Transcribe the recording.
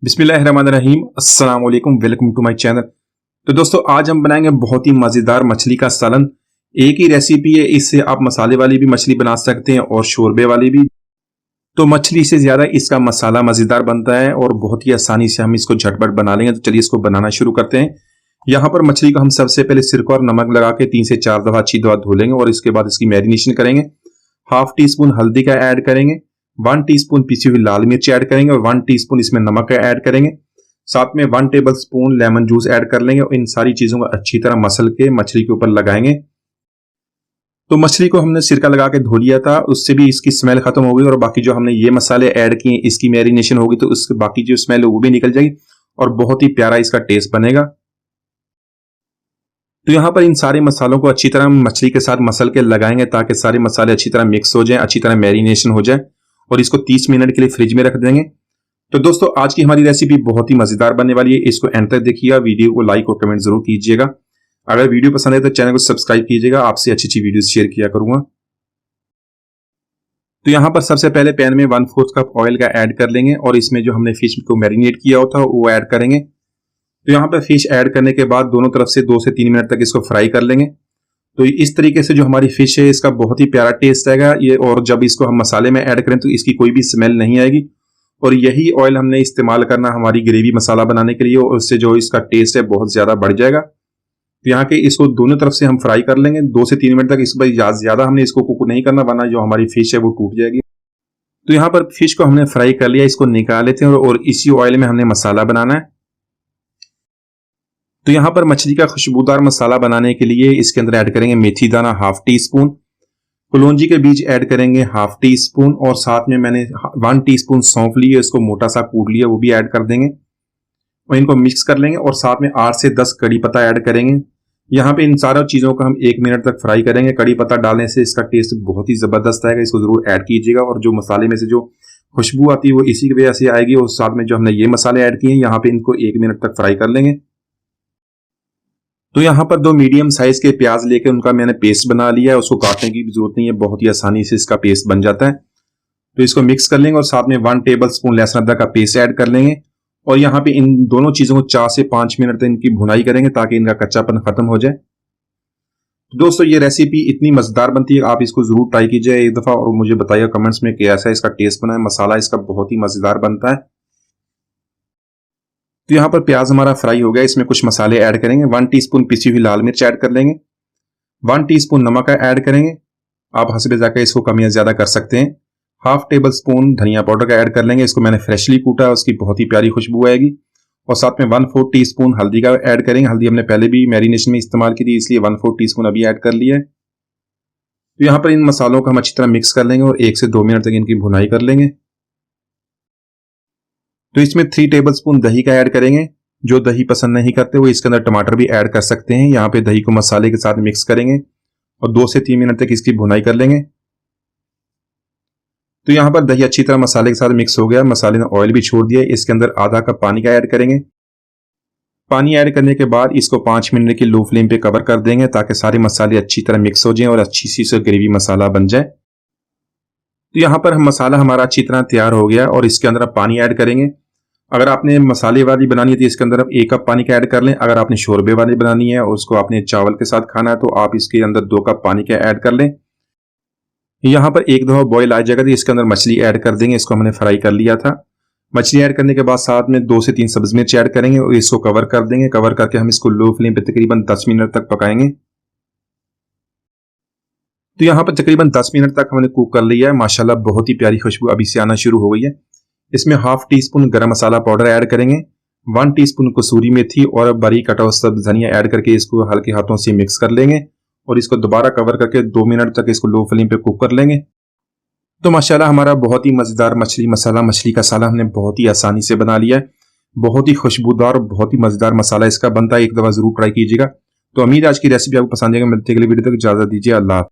बिस्मिल्लाहिर्रहमानिर्रहीम, अस्सलाम वालेकुम, वेलकम टू माय चैनल। तो दोस्तों आज हम बनाएंगे बहुत ही मज़ेदार मछली का सालन। एक ही रेसिपी है, इससे आप मसाले वाली भी मछली बना सकते हैं और शोरबे वाली भी। तो मछली से ज़्यादा इसका मसाला मज़ेदार बनता है और बहुत ही आसानी से हम इसको झटपट बना लेंगे। तो चलिए इसको बनाना शुरू करते हैं। यहाँ पर मछली को हम सबसे पहले सिरका और नमक लगा के 3 से 4 दफ़ा अच्छी दफ़ा धो लेंगे और इसके बाद इसकी मैरिनेशन करेंगे। हाफ टी स्पून हल्दी का ऐड करेंगे, 1 टीस्पून पिसी हुई लाल मिर्च ऐड करेंगे और 1 टीस्पून इसमें नमक ऐड करेंगे। साथ में 1 table spoon lemon juice add कर लेंगे और इन सारी चीजों को अच्छी तरह मसल के मछली के ऊपर लगाएंगे। तो मछली को हमने सिरका लगा के धो लिया था, उससे भी इसकी स्मेल खत्म हो गई और बाकी जो हमने ये मसाले ऐड किए इसकी मैरिनेशन होगी तो उसके बाकी जो स्मेल है वो भी निकल जाएगी और बहुत ही प्यारा इसका टेस्ट बनेगा। तो यहाँ पर इन सारे मसालों को अच्छी तरह मछली के साथ मसल के लगाएंगे ताकि सारे मसाले अच्छी तरह मिक्स हो जाए, अच्छी तरह मैरिनेशन हो जाए और इसको 30 मिनट के लिए फ्रिज में रख देंगे। तो दोस्तों आज की हमारी रेसिपी बहुत ही मजेदार बनने वाली है, इसको एंड तक देखिएगा। वीडियो को लाइक और कमेंट जरूर कीजिएगा। अगर वीडियो पसंद है तो चैनल को सब्सक्राइब कीजिएगा, आपसे अच्छी अच्छी वीडियो शेयर किया करूंगा। तो यहाँ पर सबसे पहले पैन में 1/4 कप ऑयल का ऐड कर लेंगे और इसमें जो हमने फिश को मैरिनेट किया होता है वो ऐड करेंगे। तो यहाँ पर फिश ऐड करने के बाद दोनों तरफ से 2 से 3 मिनट तक इसको फ्राई कर लेंगे। तो इस तरीके से जो हमारी फिश है इसका बहुत ही प्यारा टेस्ट आएगा ये, और जब इसको हम मसाले में ऐड करें तो इसकी कोई भी स्मेल नहीं आएगी। और यही ऑयल हमने इस्तेमाल करना हमारी ग्रेवी मसाला बनाने के लिए और उससे जो इसका टेस्ट है बहुत ज्यादा बढ़ जाएगा। तो यहाँ के इसको दोनों तरफ से हम फ्राई कर लेंगे 2 से 3 मिनट तक। इस पर ज्यादा हमने इसको कुक नहीं करना, वरना जो हमारी फिश है वो टूट जाएगी। तो यहाँ पर फिश को हमने फ्राई कर लिया, इसको निकाल लेते हैं और इसी ऑयल में हमने मसाला बनाना है। तो यहाँ पर मछली का खुशबूदार मसाला बनाने के लिए इसके अंदर ऐड करेंगे मेथी दाना 1/2 टीस्पून, कलौंजी के बीज ऐड करेंगे 1/2 टीस्पून और साथ में मैंने 1 टीस्पून सौंफ ली है, इसको मोटा सा कूट लिया, वो भी ऐड कर देंगे और इनको मिक्स कर लेंगे। और साथ में 8 से 10 कड़ी पत्ता ऐड करेंगे। यहाँ पे इन सारी चीजों को हम 1 मिनट तक फ्राई करेंगे। कड़ी पत्ता डालने से इसका टेस्ट बहुत ही जबरदस्त आएगा, इसको जरूर ऐड कीजिएगा। और जो मसाले में से जो खुशबू आती है वो इसी की वजह से आएगी। और साथ में जो हमने ये मसाले ऐड किए यहाँ पे इनको 1 मिनट तक फ्राई कर लेंगे। तो यहाँ पर 2 मीडियम साइज के प्याज लेके उनका मैंने पेस्ट बना लिया है, उसको काटने की भी जरूरत नहीं है, बहुत ही आसानी से इसका पेस्ट बन जाता है। तो इसको मिक्स कर लेंगे और साथ में 1 टेबल स्पून लहसुन अदरक का पेस्ट ऐड कर लेंगे। और यहाँ पे इन दोनों चीजों को 4 से 5 मिनट तक इनकी भुनाई करेंगे ताकि इनका कच्चापन खत्म हो जाए। तो दोस्तों ये रेसिपी इतनी मजेदार बनती है, आप इसको जरूर ट्राई कीजिए एक दफा और मुझे बताइएगा कमेंट्स में कैसा इसका टेस्ट बना है। मसाला इसका बहुत ही मजेदार बनता है। तो यहाँ पर प्याज हमारा फ्राई हो गया, इसमें कुछ मसाले ऐड करेंगे। 1 टीस्पून पिसी हुई लाल मिर्च ऐड कर लेंगे, 1 टीस्पून नमक ऐड करेंगे, आप हंसबे जाकर इसको कम या ज्यादा कर सकते हैं। 1/2 टेबल स्पून धनिया पाउडर का ऐड कर लेंगे, इसको मैंने फ्रेशली कूटा है, उसकी बहुत ही प्यारी खुशबू आएगी। और साथ में 1/4 टीस्पून हल्दी का ऐड करेंगे। हल्दी हमने पहले भी मैरिनेशन में इस्तेमाल की थी, इसलिए 1/4 टीस्पून अभी ऐड कर लिया है। तो यहाँ पर इन मसालों को हम अच्छी तरह मिक्स कर लेंगे और 1 से 2 मिनट तक इनकी भुनाई कर लेंगे। तो इसमें 3 टेबल स्पून दही का ऐड करेंगे। जो दही पसंद नहीं करते वो इसके अंदर टमाटर भी ऐड कर सकते हैं। यहाँ पे दही को मसाले के साथ मिक्स करेंगे और 2 से 3 मिनट तक इसकी भुनाई कर लेंगे। तो यहाँ पर दही अच्छी तरह मसाले के साथ मिक्स हो गया, मसाले ने ऑयल भी छोड़ दिया। इसके अंदर आधा कप पानी का ऐड करेंगे। पानी ऐड करने के बाद इसको 5 मिनट की लो फ्लेम पे कवर कर देंगे ताकि सारे मसाले अच्छी तरह मिक्स हो जाएं और अच्छी सी से ग्रेवी मसाला बन जाए। तो यहाँ पर मसाला हमारा अच्छी तरह तैयार हो गया और इसके अंदर आप पानी ऐड करेंगे। अगर आपने मसाले वाली बनानी है तो इसके अंदर आप 1 कप पानी का ऐड कर लें। अगर आपने शोरबे वाली बनानी है और उसको आपने चावल के साथ खाना है तो आप इसके अंदर 2 कप पानी का ऐड कर लें। यहाँ पर 1 दफा बॉईल आ जाएगा तो इसके अंदर मछली ऐड कर देंगे, इसको हमने फ्राई कर लिया था। मछली ऐड करने के बाद साथ में 2 से 3 सब्जी मिर्च ऐड करेंगे और इसको कवर कर देंगे। कवर करके हम इसको लो फ्लेम पे तकरीबन 10 मिनट तक पकाएंगे। तो यहाँ पर तकरीबन 10 मिनट तक हमने कुक कर लिया है। माशाल्लाह बहुत ही प्यारी खुशबू अभी से आना शुरू हो गई है। इसमें 1/2 टीस्पून गरम मसाला पाउडर ऐड करेंगे, 1 टीस्पून कसूरी मेथी और बारीक कटा हुआ सब्ज धनिया ऐड करके इसको हल्के हाथों से मिक्स कर लेंगे और इसको दोबारा कवर करके 2 मिनट तक इसको लो फ्लेम पे कुक कर लेंगे। तो माशाल्लाह हमारा बहुत ही मजेदार मछली का साला हमने बहुत ही आसानी से बना लिया है। बहुत ही खुशबूदार और बहुत ही मजेदार मसाला इसका बनता है, एक दफा जरूर ट्राई कीजिएगा। तो उम्मीद है आज की रेसिपी आपको पसंद आएगा। मिलते अगली वीडियो तक इजाजत दीजिए, अल्लाह।